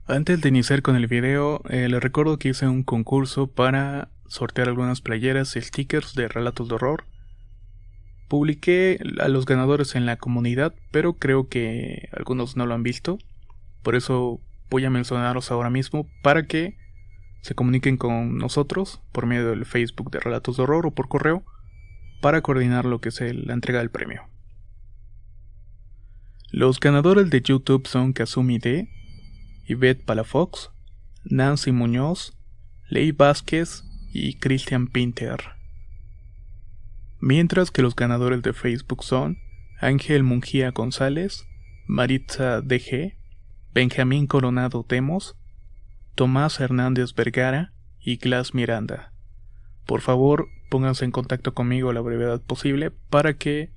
Antes de iniciar con el video, les recuerdo que hice un concurso para sortear algunas playeras y stickers de relatos de horror. Publiqué a los ganadores en la comunidad, pero creo que algunos no lo han visto. Por eso voy a mencionaros ahora mismo para que se comuniquen con nosotros por medio del Facebook de Relatos de Horror o por correo para coordinar lo que es la entrega del premio. Los ganadores de YouTube son Kazumi D, Ivette Palafox, Nancy Muñoz, Ley Vázquez y Christian Pinter. Mientras que los ganadores de Facebook son Ángel Mungía González, Maritza DG, Benjamín Coronado Temos, Tomás Hernández Vergara y Glass Miranda. Por favor, pónganse en contacto conmigo a la brevedad posible para que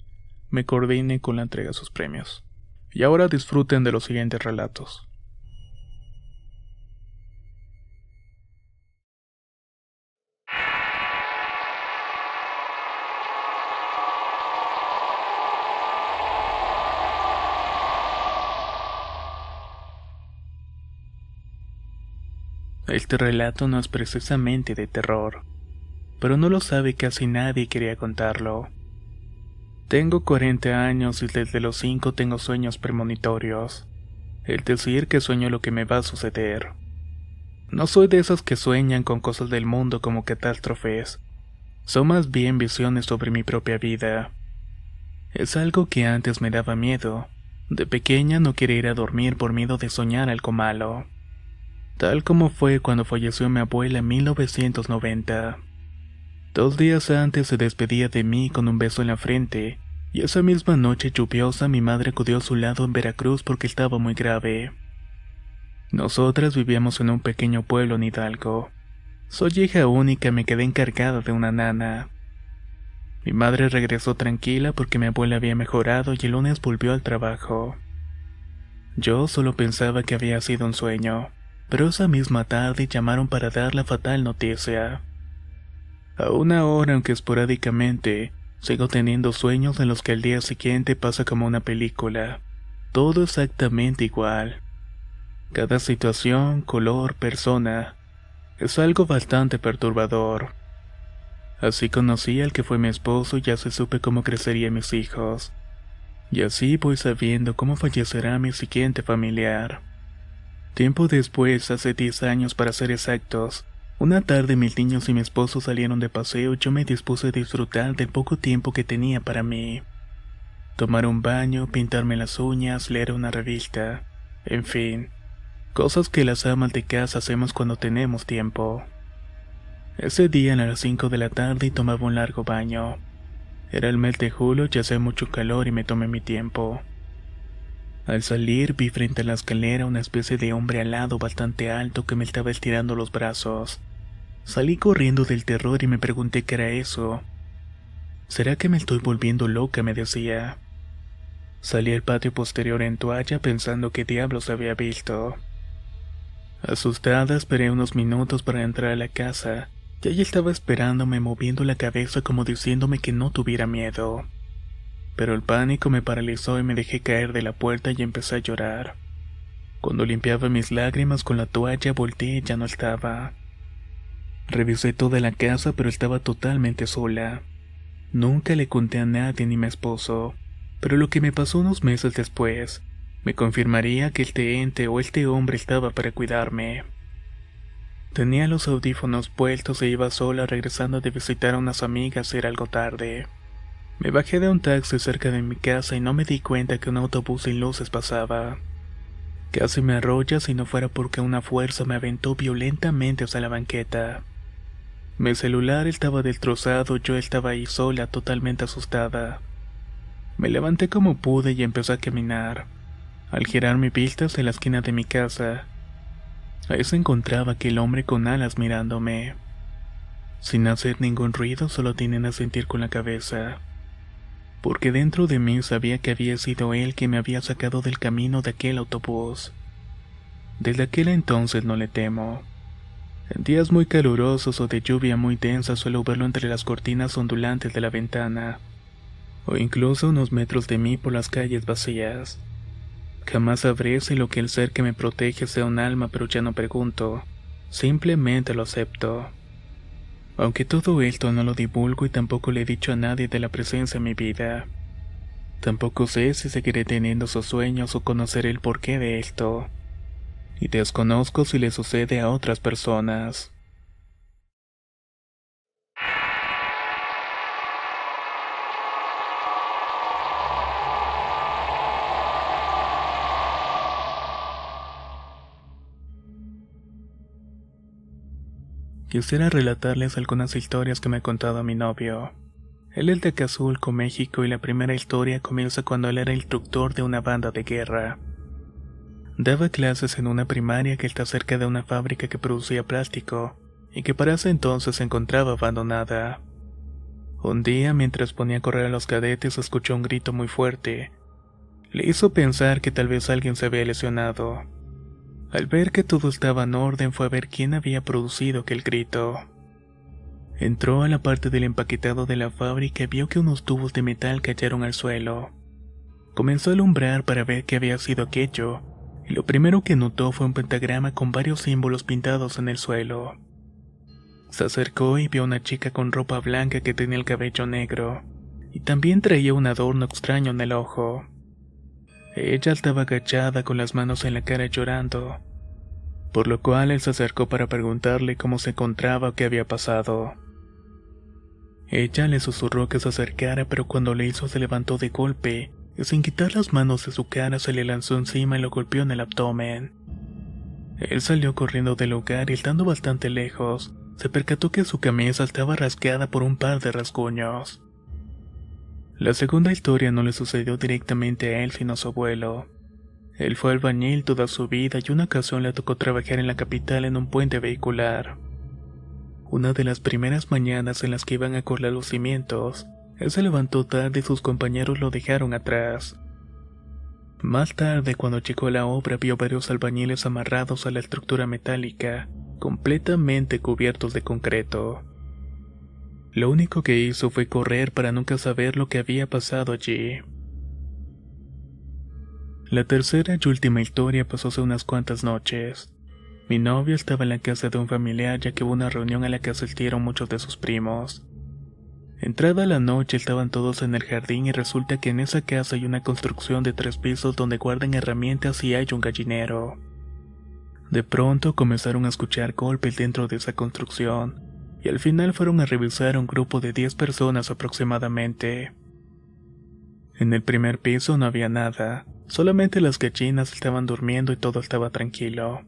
me coordine con la entrega de sus premios. Y ahora disfruten de los siguientes relatos. Este relato no es precisamente de terror, pero no lo sabe casi nadie y quería contarlo. Tengo 40 años y desde los 5 tengo sueños premonitorios, es decir, que sueño lo que me va a suceder. No soy de esos que sueñan con cosas del mundo como catástrofes, son más bien visiones sobre mi propia vida. Es algo que antes me daba miedo. De pequeña no quería ir a dormir por miedo de soñar algo malo. Tal como fue cuando falleció mi abuela en 1990. 2 días antes se despedía de mí con un beso en la frente, y esa misma noche lluviosa mi madre acudió a su lado en Veracruz porque estaba muy grave. Nosotras vivíamos en un pequeño pueblo en Hidalgo. Soy hija única y me quedé encargada de una nana. Mi madre regresó tranquila porque mi abuela había mejorado y el lunes volvió al trabajo. Yo solo pensaba que había sido un sueño. Pero esa misma tarde llamaron para dar la fatal noticia. Aún ahora, aunque esporádicamente, sigo teniendo sueños en los que al día siguiente pasa como una película. Todo exactamente igual. Cada situación, color, persona. Es algo bastante perturbador. Así conocí al que fue mi esposo y ya se supe cómo crecerían mis hijos. Y así voy sabiendo cómo fallecerá mi siguiente familiar. Tiempo después, hace 10 años para ser exactos, una tarde mis niños y mi esposo salieron de paseo y yo me dispuse a disfrutar del poco tiempo que tenía para mí. Tomar un baño, pintarme las uñas, leer una revista, en fin, cosas que las amas de casa hacemos cuando tenemos tiempo. Ese día a las 5 de la tarde tomaba un largo baño. Era el mes de julio y hacía mucho calor y me tomé mi tiempo. Al salir vi frente a la escalera una especie de hombre alado bastante alto que me estaba estirando los brazos. Salí corriendo del terror y me pregunté qué era eso. ¿Será que me estoy volviendo loca?, me decía. Salí al patio posterior en toalla pensando qué diablos había visto. Asustada esperé unos minutos para entrar a la casa, y ella estaba esperándome moviendo la cabeza como diciéndome que no tuviera miedo. Pero el pánico me paralizó y me dejé caer de la puerta y empecé a llorar. Cuando limpiaba mis lágrimas con la toalla volteé y ya no estaba. Revisé toda la casa pero estaba totalmente sola. Nunca le conté a nadie ni a mi esposo, pero lo que me pasó unos meses después me confirmaría que este ente o este hombre estaba para cuidarme. Tenía los audífonos puestos e iba sola regresando de visitar a unas amigas, era algo tarde. Me bajé de un taxi cerca de mi casa y no me di cuenta que un autobús sin luces pasaba. Casi me arrolla si no fuera porque una fuerza me aventó violentamente hacia la banqueta. Mi celular estaba destrozado, yo estaba ahí sola, totalmente asustada. Me levanté como pude y empecé a caminar. Al girar mi vista hacia la esquina de mi casa, ahí se encontraba aquel hombre con alas mirándome. Sin hacer ningún ruido, solo tienen a sentir con la cabeza. Porque dentro de mí sabía que había sido él quien me había sacado del camino de aquel autobús. Desde aquel entonces no le temo. En días muy calurosos o de lluvia muy densa suelo verlo entre las cortinas ondulantes de la ventana, o incluso unos metros de mí por las calles vacías. Jamás sabré si lo que el ser que me protege sea un alma, pero ya no pregunto. Simplemente lo acepto. Aunque todo esto no lo divulgo y tampoco le he dicho a nadie de la presencia en mi vida. Tampoco sé si seguiré teniendo esos sueños o conoceré el porqué de esto. Y desconozco si le sucede a otras personas. Quisiera relatarles algunas historias que me ha contado mi novio. Él es de Acapulco, México, y la primera historia comienza cuando él era instructor de una banda de guerra. Daba clases en una primaria que está cerca de una fábrica que producía plástico, y que para ese entonces se encontraba abandonada. Un día, mientras ponía a correr a los cadetes, escuchó un grito muy fuerte. Le hizo pensar que tal vez alguien se había lesionado. Al ver que todo estaba en orden, fue a ver quién había producido aquel grito. Entró a la parte del empaquetado de la fábrica y vio que unos tubos de metal cayeron al suelo. Comenzó a alumbrar para ver qué había sido aquello, y lo primero que notó fue un pentagrama con varios símbolos pintados en el suelo. Se acercó y vio a una chica con ropa blanca que tenía el cabello negro, y también traía un adorno extraño en el ojo. Ella estaba agachada con las manos en la cara llorando, por lo cual él se acercó para preguntarle cómo se encontraba o qué había pasado. Ella le susurró que se acercara, pero cuando le hizo se levantó de golpe y sin quitar las manos de su cara se le lanzó encima y lo golpeó en el abdomen. Él salió corriendo del lugar y estando bastante lejos, se percató que su camisa estaba rasgada por un par de rasguños. La segunda historia no le sucedió directamente a él sino a su abuelo. Él fue albañil toda su vida y una ocasión le tocó trabajar en la capital en un puente vehicular. Una de las primeras mañanas en las que iban a colar los cimientos, él se levantó tarde y sus compañeros lo dejaron atrás. Más tarde, cuando llegó a la obra, vio varios albañiles amarrados a la estructura metálica, completamente cubiertos de concreto. Lo único que hizo fue correr para nunca saber lo que había pasado allí. La tercera y última historia pasó hace unas cuantas noches. Mi novio estaba en la casa de un familiar ya que hubo una reunión a la que asistieron muchos de sus primos. Entrada la noche estaban todos en el jardín y resulta que en esa casa hay una construcción de 3 pisos donde guardan herramientas y hay un gallinero. De pronto comenzaron a escuchar golpes dentro de esa construcción y al final fueron a revisar un grupo de 10 personas aproximadamente. En el primer piso no había nada, solamente las gallinas estaban durmiendo y todo estaba tranquilo.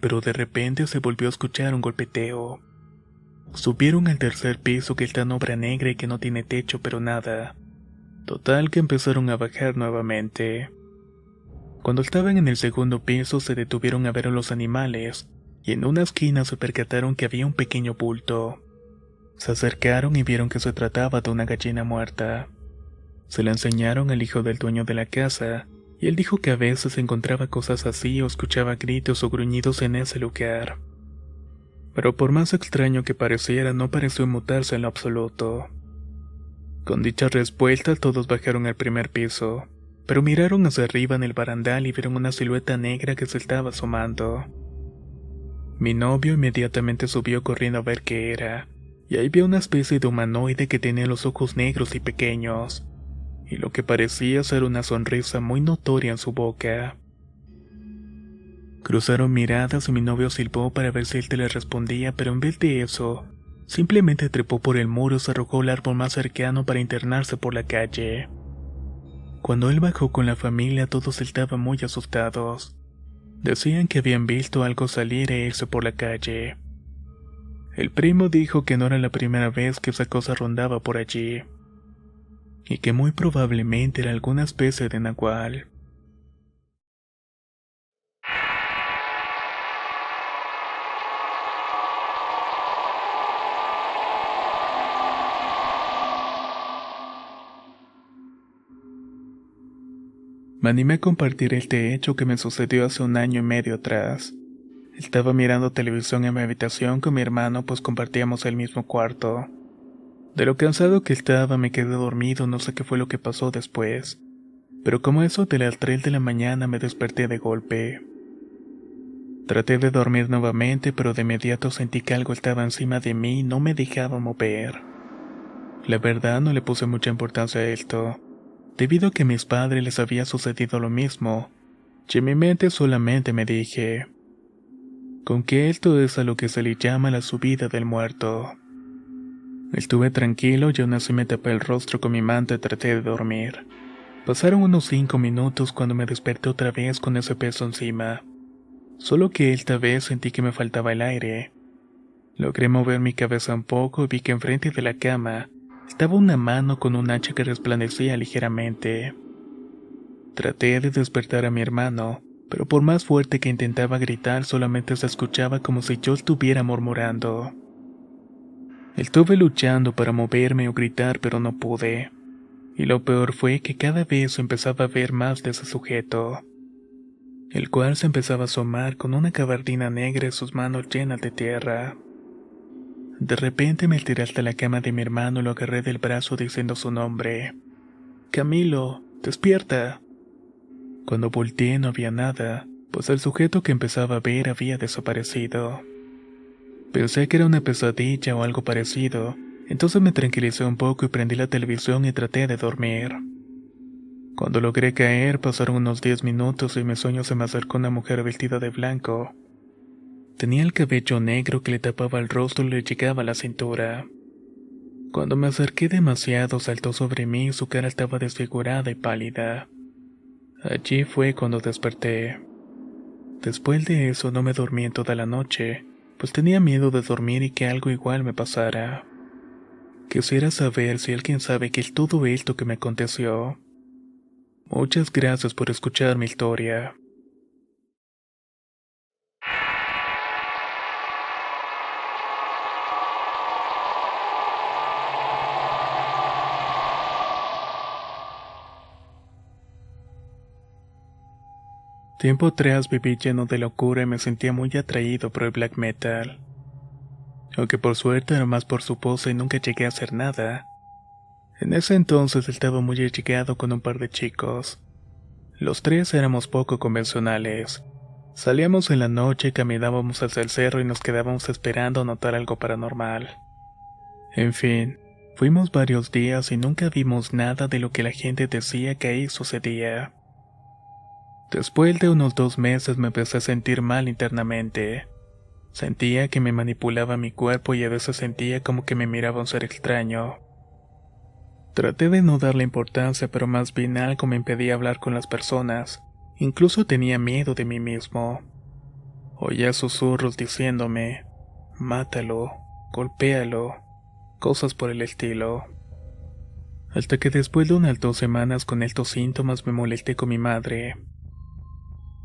Pero de repente se volvió a escuchar un golpeteo. Subieron al tercer piso que está en obra negra y que no tiene techo pero nada. Total que empezaron a bajar nuevamente. Cuando estaban en el segundo piso se detuvieron a ver a los animales y en una esquina se percataron que había un pequeño bulto. Se acercaron y vieron que se trataba de una gallina muerta. Se la enseñaron al hijo del dueño de la casa y él dijo que a veces encontraba cosas así o escuchaba gritos o gruñidos en ese lugar. Pero por más extraño que pareciera, no pareció mutarse en lo absoluto. Con dicha respuesta todos bajaron al primer piso, pero miraron hacia arriba en el barandal y vieron una silueta negra que se estaba asomando. Mi novio inmediatamente subió corriendo a ver qué era, y ahí vio una especie de humanoide que tenía los ojos negros y pequeños, y lo que parecía ser una sonrisa muy notoria en su boca. Cruzaron miradas y mi novio silbó para ver si él te le respondía, pero en vez de eso, simplemente trepó por el muro y se arrojó al árbol más cercano para internarse por la calle. Cuando él bajó con la familia todos estaban muy asustados. Decían que habían visto algo salir e irse por la calle. El primo dijo que no era la primera vez que esa cosa rondaba por allí, y que muy probablemente era alguna especie de nahual. Me animé a compartir este hecho que me sucedió hace 1 año y medio atrás. Estaba mirando televisión en mi habitación con mi hermano, pues compartíamos el mismo cuarto. De lo cansado que estaba me quedé dormido, no sé qué fue lo que pasó después. pero como eso de las 3 de la mañana me desperté de golpe. Traté de dormir nuevamente, pero de inmediato sentí que algo estaba encima de mí y no me dejaba mover. La verdad no le puse mucha importancia a esto, debido a que a mis padres les había sucedido lo mismo, y en mi mente solamente me dije, con que esto es a lo que se le llama la subida del muerto. Estuve tranquilo y aún así me tapé el rostro con mi manta y traté de dormir. Pasaron unos 5 minutos cuando me desperté otra vez con ese peso encima. Solo que esta vez sentí que me faltaba el aire. Logré mover mi cabeza un poco y vi que enfrente de la cama estaba una mano con un hacha que resplandecía ligeramente. Traté de despertar a mi hermano, pero por más fuerte que intentaba gritar solamente se escuchaba como si yo estuviera murmurando. Estuve luchando para moverme o gritar, pero no pude. Y lo peor fue que cada vez empezaba a ver más de ese sujeto, el cual se empezaba a asomar con una gabardina negra y sus manos llenas de tierra. De repente me tiré hasta la cama de mi hermano y lo agarré del brazo diciendo su nombre. «Camilo, despierta». Cuando volteé no había nada, pues el sujeto que empezaba a ver había desaparecido. Pensé que era una pesadilla o algo parecido, entonces me tranquilicé un poco y prendí la televisión y traté de dormir. Cuando logré caer pasaron unos 10 minutos y en mis sueños se me acercó una mujer vestida de blanco. Tenía el cabello negro que le tapaba el rostro y le llegaba a la cintura. Cuando me acerqué demasiado saltó sobre mí y su cara estaba desfigurada y pálida. Allí fue cuando desperté. Después de eso no me dormí en toda la noche, pues tenía miedo de dormir y que algo igual me pasara. Quisiera saber si alguien sabe qué es todo esto que me aconteció. Muchas gracias por escuchar mi historia. Tiempo atrás viví lleno de locura y me sentía muy atraído por el black metal. Aunque por suerte era más por su pose y nunca llegué a hacer nada. En ese entonces estaba muy allegado con un par de chicos. Los tres éramos poco convencionales. Salíamos en la noche, caminábamos hacia el cerro y nos quedábamos esperando notar algo paranormal. En fin, fuimos varios días y nunca vimos nada de lo que la gente decía que ahí sucedía. Después de unos 2 meses me empecé a sentir mal internamente. Sentía que me manipulaba mi cuerpo y a veces sentía como que me miraba un ser extraño. Traté de no darle importancia, pero más bien algo me impedía hablar con las personas. Incluso tenía miedo de mí mismo. Oía susurros diciéndome, mátalo, golpéalo, cosas por el estilo. Hasta que después de unas 2 semanas con estos síntomas me molesté con mi madre.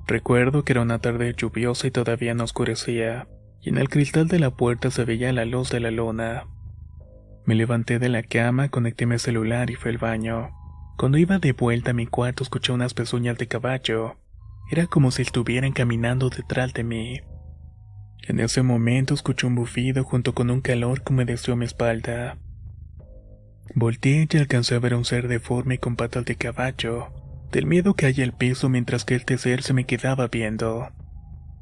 Recuerdo que era una tarde lluviosa y todavía no oscurecía, y en el cristal de la puerta se veía la luz de la luna. Me levanté de la cama, conecté mi celular y fui al baño. Cuando iba de vuelta a mi cuarto escuché unas pezuñas de caballo. Era como si estuvieran caminando detrás de mí. En ese momento escuché un bufido junto con un calor que humedeció mi espalda. Volteé y alcancé a ver un ser deforme con patas de caballo. Del miedo caí al piso mientras que este ser se me quedaba viendo.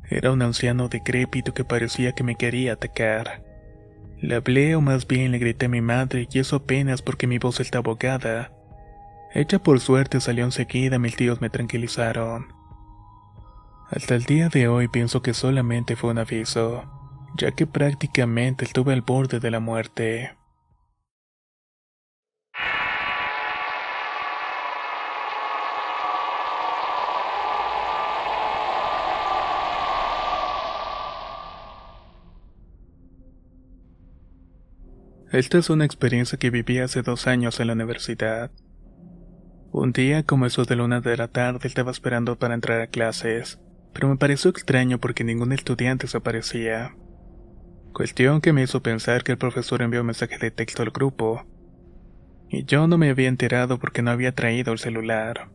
Era un anciano decrépito que parecía que me quería atacar. Le hablé o más bien le grité a mi madre y eso apenas porque mi voz estaba ahogada. Ella por suerte salió enseguida, mis tíos me tranquilizaron. Hasta el día de hoy pienso que solamente fue un aviso, ya que prácticamente estuve al borde de la muerte. Esta es una experiencia que viví hace 2 años en la universidad. Un día, como eso de la 1 de la tarde, estaba esperando para entrar a clases, pero me pareció extraño porque ningún estudiante se aparecía. Cuestión que me hizo pensar que el profesor envió un mensaje de texto al grupo, y yo no me había enterado porque no había traído el celular.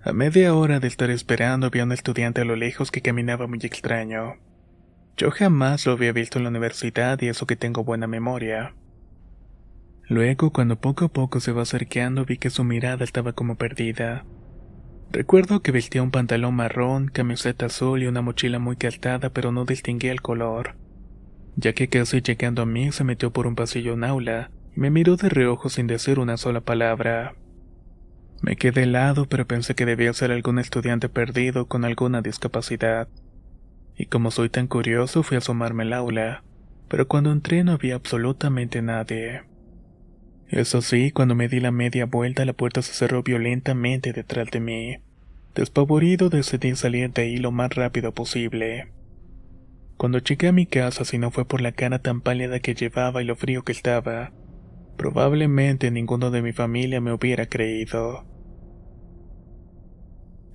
A media hora de estar esperando vi a un estudiante a lo lejos que caminaba muy extraño. Yo jamás lo había visto en la universidad y eso que tengo buena memoria. Luego, cuando poco a poco se va acercando, vi que su mirada estaba como perdida. Recuerdo que vestía un pantalón marrón, camiseta azul y una mochila muy gastada, pero no distinguía el color. Ya que casi llegando a mí, se metió por un pasillo en aula y me miró de reojo sin decir una sola palabra. Me quedé helado, pero pensé que debía ser algún estudiante perdido con alguna discapacidad. Y como soy tan curioso, fui a asomarme al aula, pero cuando entré no había absolutamente nadie. Eso sí, cuando me di la media vuelta, la puerta se cerró violentamente detrás de mí. Despavorido, decidí salir de ahí lo más rápido posible. Cuando llegué a mi casa, si no fue por la cara tan pálida que llevaba y lo frío que estaba, probablemente ninguno de mi familia me hubiera creído.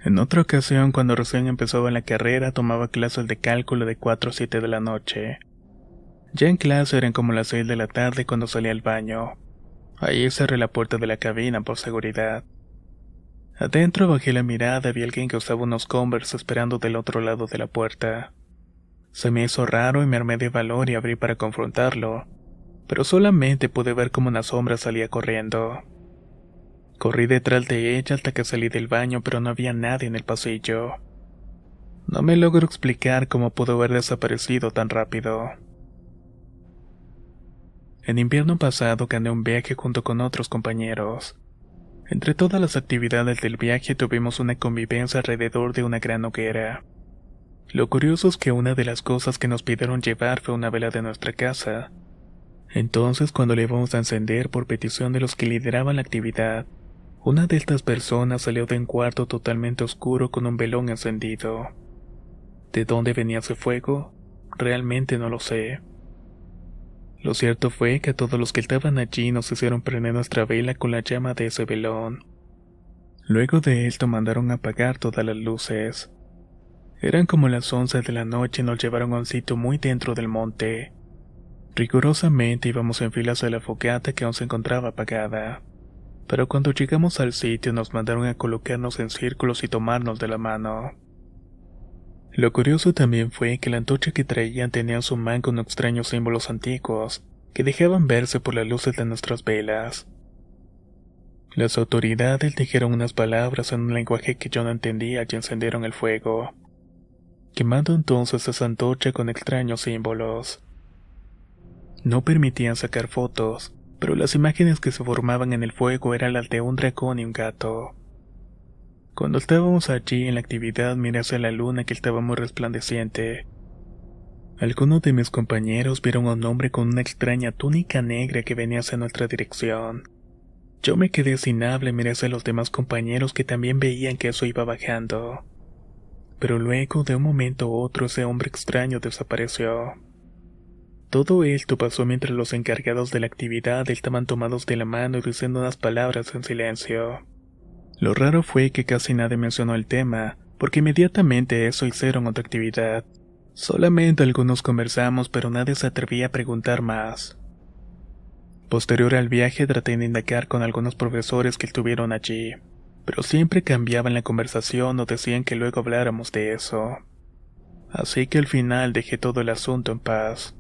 En otra ocasión, cuando recién empezaba la carrera, tomaba clases de cálculo de 4 a 7 de la noche. Ya en clase eran como las 6 de la tarde cuando salí al baño. Ahí cerré la puerta de la cabina por seguridad. Adentro bajé la mirada y vi a alguien que usaba unos Converse esperando del otro lado de la puerta. Se me hizo raro y me armé de valor y abrí para confrontarlo, pero solamente pude ver cómo una sombra salía corriendo. Corrí detrás de ella hasta que salí del baño, pero no había nadie en el pasillo. No me logro explicar cómo pudo haber desaparecido tan rápido. En invierno pasado gané un viaje junto con otros compañeros. Entre todas las actividades del viaje tuvimos una convivencia alrededor de una gran hoguera. Lo curioso es que una de las cosas que nos pidieron llevar fue una vela de nuestra casa. Entonces, cuando le íbamos a encender por petición de los que lideraban la actividad, una de estas personas salió de un cuarto totalmente oscuro con un velón encendido. ¿De dónde venía ese fuego? Realmente no lo sé. Lo cierto fue que a todos los que estaban allí nos hicieron prender nuestra vela con la llama de ese velón. Luego de esto mandaron a apagar todas las luces. Eran como las 11 de la noche y nos llevaron a un sitio muy dentro del monte. Rigurosamente íbamos en filas a la fogata que aún se encontraba apagada. Pero cuando llegamos al sitio nos mandaron a colocarnos en círculos y tomarnos de la mano. Lo curioso también fue que la antorcha que traían tenía en su manga unos extraños símbolos antiguos, que dejaban verse por las luces de nuestras velas. Las autoridades dijeron unas palabras en un lenguaje que yo no entendía y encendieron el fuego, quemando entonces esa antorcha con extraños símbolos. No permitían sacar fotos, pero las imágenes que se formaban en el fuego eran las de un dragón y un gato. Cuando estábamos allí en la actividad miré hacia la luna que estaba muy resplandeciente. Algunos de mis compañeros vieron a un hombre con una extraña túnica negra que venía hacia nuestra dirección. Yo me quedé sin habla y miré hacia los demás compañeros que también veían que eso iba bajando. Pero luego, de un momento a otro, ese hombre extraño desapareció. Todo esto pasó mientras los encargados de la actividad estaban tomados de la mano y diciendo unas palabras en silencio. Lo raro fue que casi nadie mencionó el tema, porque inmediatamente eso hicieron otra actividad. Solamente algunos conversamos, pero nadie se atrevía a preguntar más. Posterior al viaje traté de indagar con algunos profesores que estuvieron allí, pero siempre cambiaban la conversación o decían que luego habláramos de eso. Así que al final dejé todo el asunto en paz.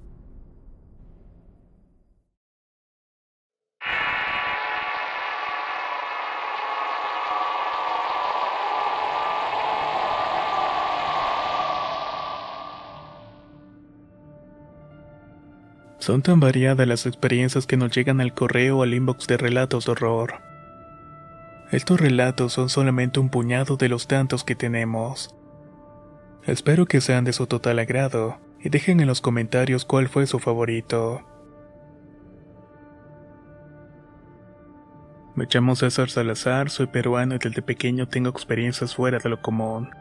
Son tan variadas las experiencias que nos llegan al correo o al inbox de relatos de horror. Estos relatos son solamente un puñado de los tantos que tenemos. Espero que sean de su total agrado, y dejen en los comentarios cuál fue su favorito. Me llamo César Salazar, soy peruano y desde pequeño tengo experiencias fuera de lo común.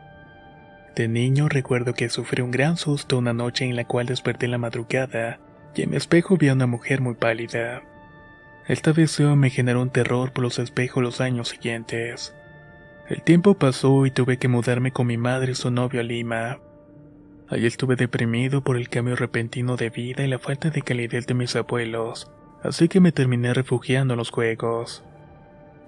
De niño recuerdo que sufrí un gran susto una noche en la cual desperté en la madrugada, y en mi espejo vi a una mujer muy pálida. Esta visión me generó un terror por los espejos los años siguientes. El tiempo pasó y tuve que mudarme con mi madre y su novio a Lima. Allí estuve deprimido por el cambio repentino de vida y la falta de calidez de mis abuelos, así que me terminé refugiando en los juegos.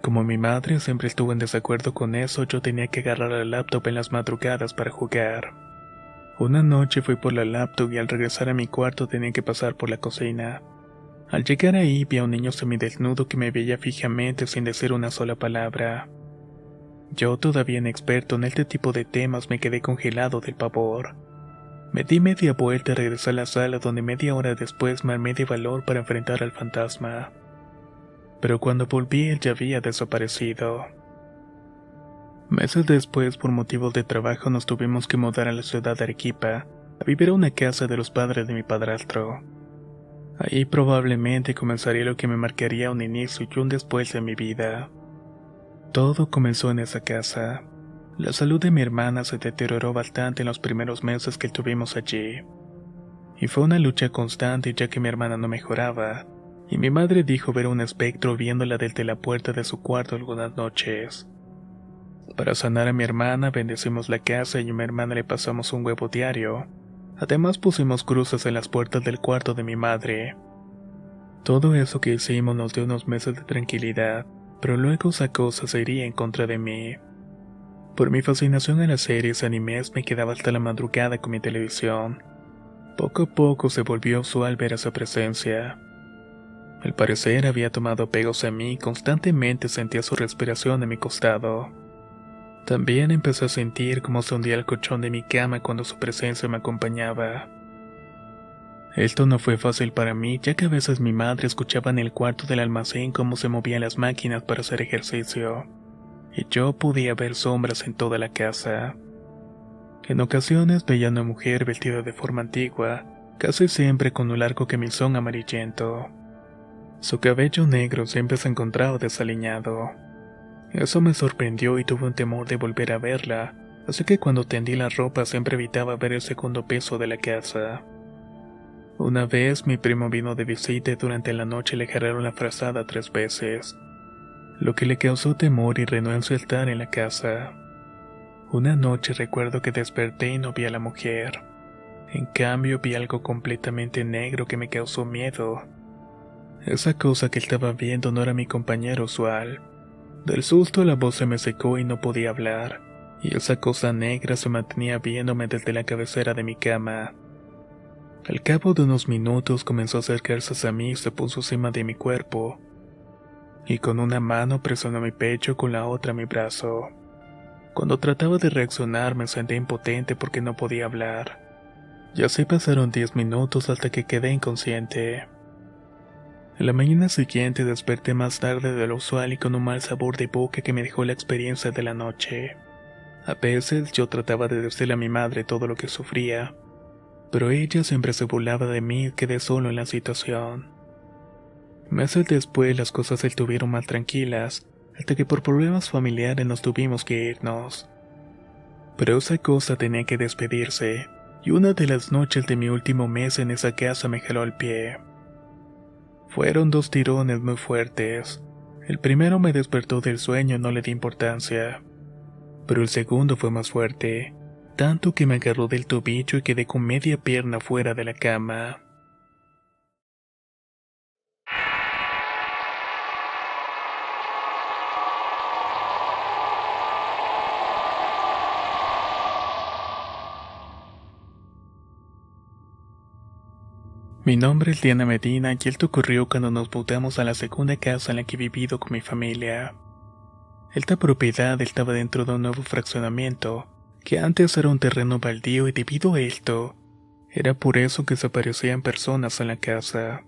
Como mi madre siempre estuvo en desacuerdo con eso, yo tenía que agarrar la laptop en las madrugadas para jugar. Una noche fui por la laptop y al regresar a mi cuarto tenía que pasar por la cocina. Al llegar ahí vi a un niño semidesnudo que me veía fijamente sin decir una sola palabra. Yo, todavía inexperto en este tipo de temas, me quedé congelado del pavor. Me di media vuelta y regresé a la sala donde media hora después me armé de valor para enfrentar al fantasma. Pero cuando volví él ya había desaparecido. Meses después, por motivos de trabajo, nos tuvimos que mudar a la ciudad de Arequipa, a vivir a una casa de los padres de mi padrastro. Ahí probablemente comenzaría lo que me marcaría un inicio y un después de mi vida. Todo comenzó en esa casa. La salud de mi hermana se deterioró bastante en los primeros meses que estuvimos allí. Y fue una lucha constante ya que mi hermana no mejoraba, y mi madre dijo ver un espectro viéndola desde la puerta de su cuarto algunas noches. Para sanar a mi hermana bendecimos la casa y a mi hermana le pasamos un huevo diario. Además pusimos cruces en las puertas del cuarto de mi madre. Todo eso que hicimos nos dio unos meses de tranquilidad, pero luego esa cosa se iría en contra de mí. Por mi fascinación a las series animes me quedaba hasta la madrugada con mi televisión. Poco a poco se volvió usual ver esa presencia. Al parecer había tomado apegos a mí y constantemente sentía su respiración a mi costado. También empecé a sentir cómo se hundía el colchón de mi cama cuando su presencia me acompañaba. Esto no fue fácil para mí, ya que a veces mi madre escuchaba en el cuarto del almacén cómo se movían las máquinas para hacer ejercicio, y yo podía ver sombras en toda la casa. En ocasiones veía a una mujer vestida de forma antigua, casi siempre con un largo camisón amarillento. Su cabello negro siempre se encontraba desaliñado. Eso me sorprendió y tuve un temor de volver a verla, así que cuando tendí la ropa siempre evitaba ver el segundo piso de la casa. Una vez mi primo vino de visita y durante la noche le jalaron la frazada 3 veces, lo que le causó temor y renuncia a estar en la casa. Una noche recuerdo que desperté y no vi a la mujer. En cambio vi algo completamente negro que me causó miedo. Esa cosa que estaba viendo no era mi compañero usual. Del susto la voz se me secó y no podía hablar, y esa cosa negra se mantenía viéndome desde la cabecera de mi cama. Al cabo de unos minutos comenzó a acercarse hacia mí y se puso encima de mi cuerpo, y con una mano presionó mi pecho y con la otra mi brazo. Cuando trataba de reaccionar me sentí impotente porque no podía hablar. Y así pasaron 10 minutos hasta que quedé inconsciente. En la mañana siguiente desperté más tarde de lo usual y con un mal sabor de boca que me dejó la experiencia de la noche. A veces yo trataba de decirle a mi madre todo lo que sufría, pero ella siempre se burlaba de mí y quedé solo en la situación. Meses después las cosas estuvieron más tranquilas, hasta que por problemas familiares nos tuvimos que irnos. Pero esa cosa tenía que despedirse, y una de las noches de mi último mes en esa casa me jaló el pie. Fueron 2 tirones muy fuertes. El primero me despertó del sueño y no le di importancia, pero el segundo fue más fuerte, tanto que me agarró del tobillo y quedé con media pierna fuera de la cama. Mi nombre es Diana Medina y esto ocurrió cuando nos mudamos a la segunda casa en la que he vivido con mi familia. Esta propiedad estaba dentro de un nuevo fraccionamiento, que antes era un terreno baldío y debido a esto, era por eso que se aparecían personas en la casa.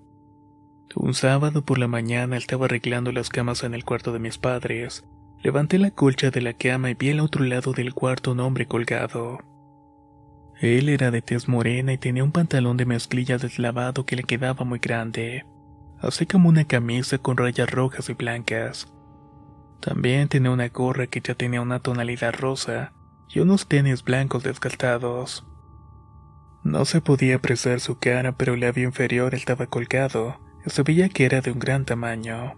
Un sábado por la mañana estaba arreglando las camas en el cuarto de mis padres. Levanté la colcha de la cama y vi al otro lado del cuarto un hombre colgado. Él era de tez morena y tenía un pantalón de mezclilla deslavado que le quedaba muy grande, así como una camisa con rayas rojas y blancas. También tenía una gorra que ya tenía una tonalidad rosa y unos tenis blancos desgastados. No se podía apreciar su cara, pero el labio inferior estaba colgado y se veía que era de un gran tamaño.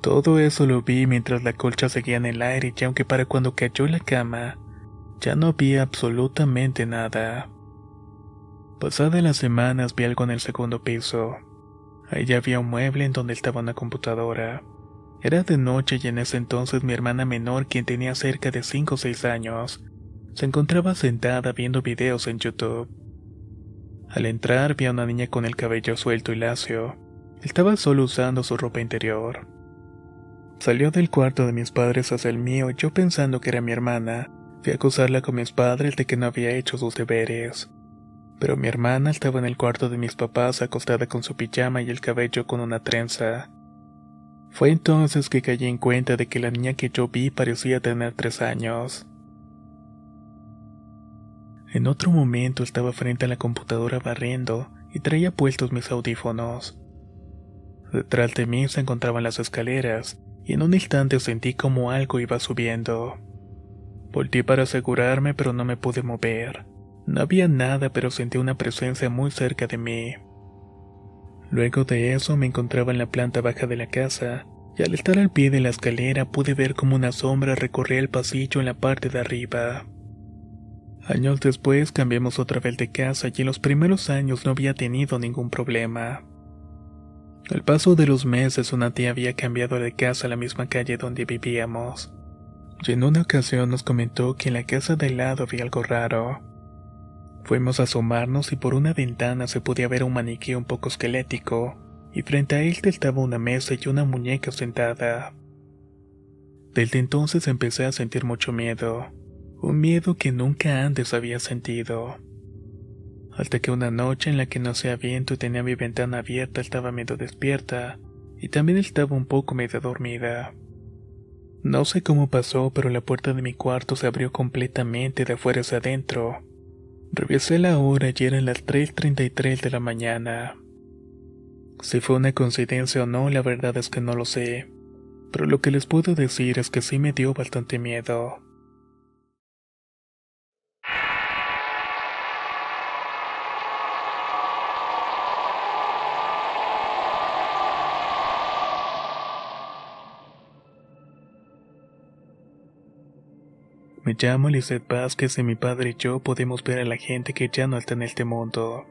Todo eso lo vi mientras la colcha seguía en el aire y aunque para cuando cayó en la cama, ya no había absolutamente nada. Pasadas las semanas vi algo en el segundo piso. Ahí había un mueble en donde estaba una computadora. Era de noche y en ese entonces mi hermana menor, quien tenía cerca de 5 o 6 años, se encontraba sentada viendo videos en YouTube. Al entrar vi a una niña con el cabello suelto y lacio. Estaba solo usando su ropa interior. Salió del cuarto de mis padres hacia el mío y yo pensando que era mi hermana, fui a acusarla con mis padres de que no había hecho sus deberes. Pero mi hermana estaba en el cuarto de mis papás acostada con su pijama y el cabello con una trenza. Fue entonces que caí en cuenta de que la niña que yo vi parecía tener 3 años. En otro momento estaba frente a la computadora barriendo y traía puestos mis audífonos. Detrás de mí se encontraban las escaleras y en un instante sentí como algo iba subiendo. Volteé para asegurarme pero no me pude mover. No había nada pero sentí una presencia muy cerca de mí. Luego de eso me encontraba en la planta baja de la casa y al estar al pie de la escalera pude ver como una sombra recorría el pasillo en la parte de arriba. Años después cambiamos otra vez de casa y en los primeros años no había tenido ningún problema. Al paso de los meses una tía había cambiado de casa a la misma calle donde vivíamos. Y en una ocasión nos comentó que en la casa de al lado había algo raro. Fuimos a asomarnos y por una ventana se podía ver un maniquí un poco esquelético, y frente a él estaba una mesa y una muñeca sentada. Desde entonces empecé a sentir mucho miedo, un miedo que nunca antes había sentido. Hasta que una noche en la que no hacía viento y tenía mi ventana abierta estaba medio despierta, y también estaba un poco medio dormida. No sé cómo pasó, pero la puerta de mi cuarto se abrió completamente de afuera hacia adentro. Revisé la hora y eran las 3:33 de la mañana. Si fue una coincidencia o no, la verdad es que no lo sé, pero lo que les puedo decir es que sí me dio bastante miedo. Me llamo Lizeth Vázquez y mi padre y yo podemos ver a la gente que ya no está en este mundo.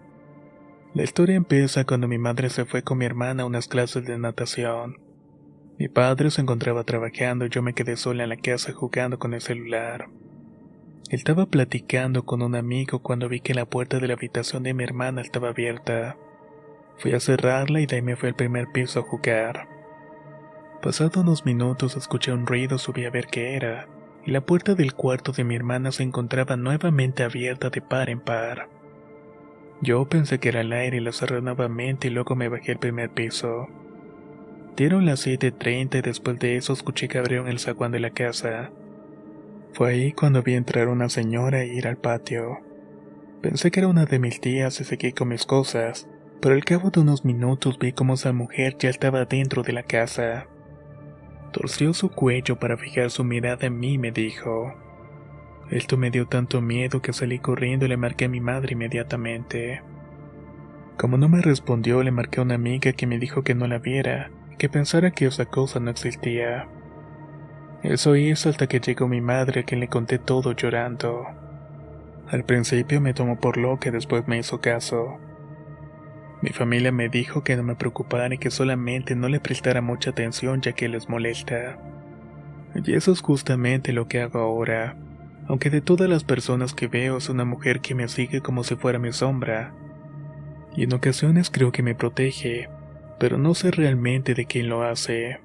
La historia empieza cuando mi madre se fue con mi hermana a unas clases de natación. Mi padre se encontraba trabajando y yo me quedé sola en la casa jugando con el celular. Estaba platicando con un amigo cuando vi que la puerta de la habitación de mi hermana estaba abierta. Fui a cerrarla y de ahí me fui al primer piso a jugar. Pasado unos minutos escuché un ruido, subí a ver qué era, y la puerta del cuarto de mi hermana se encontraba nuevamente abierta de par en par. Yo pensé que era el aire y la cerré nuevamente y luego me bajé al primer piso. Dieron las 7:30 y después de eso escuché que abrieron el zaguán de la casa. Fue ahí cuando vi entrar una señora e ir al patio. Pensé que era una de mis tías y seguí con mis cosas, pero al cabo de unos minutos vi como esa mujer ya estaba dentro de la casa. Torció su cuello para fijar su mirada en mí y me dijo. Esto me dio tanto miedo que salí corriendo y le marqué a mi madre inmediatamente. Como no me respondió, le marqué a una amiga que me dijo que no la viera, que pensara que esa cosa no existía. Eso hizo hasta que llegó mi madre, a quien le conté todo llorando. Al principio me tomó por loca y después me hizo caso. Mi familia me dijo que no me preocupara y que solamente no le prestara mucha atención ya que les molesta. Y eso es justamente lo que hago ahora. Aunque de todas las personas que veo es una mujer que me sigue como si fuera mi sombra. Y en ocasiones creo que me protege, pero no sé realmente de quién lo hace.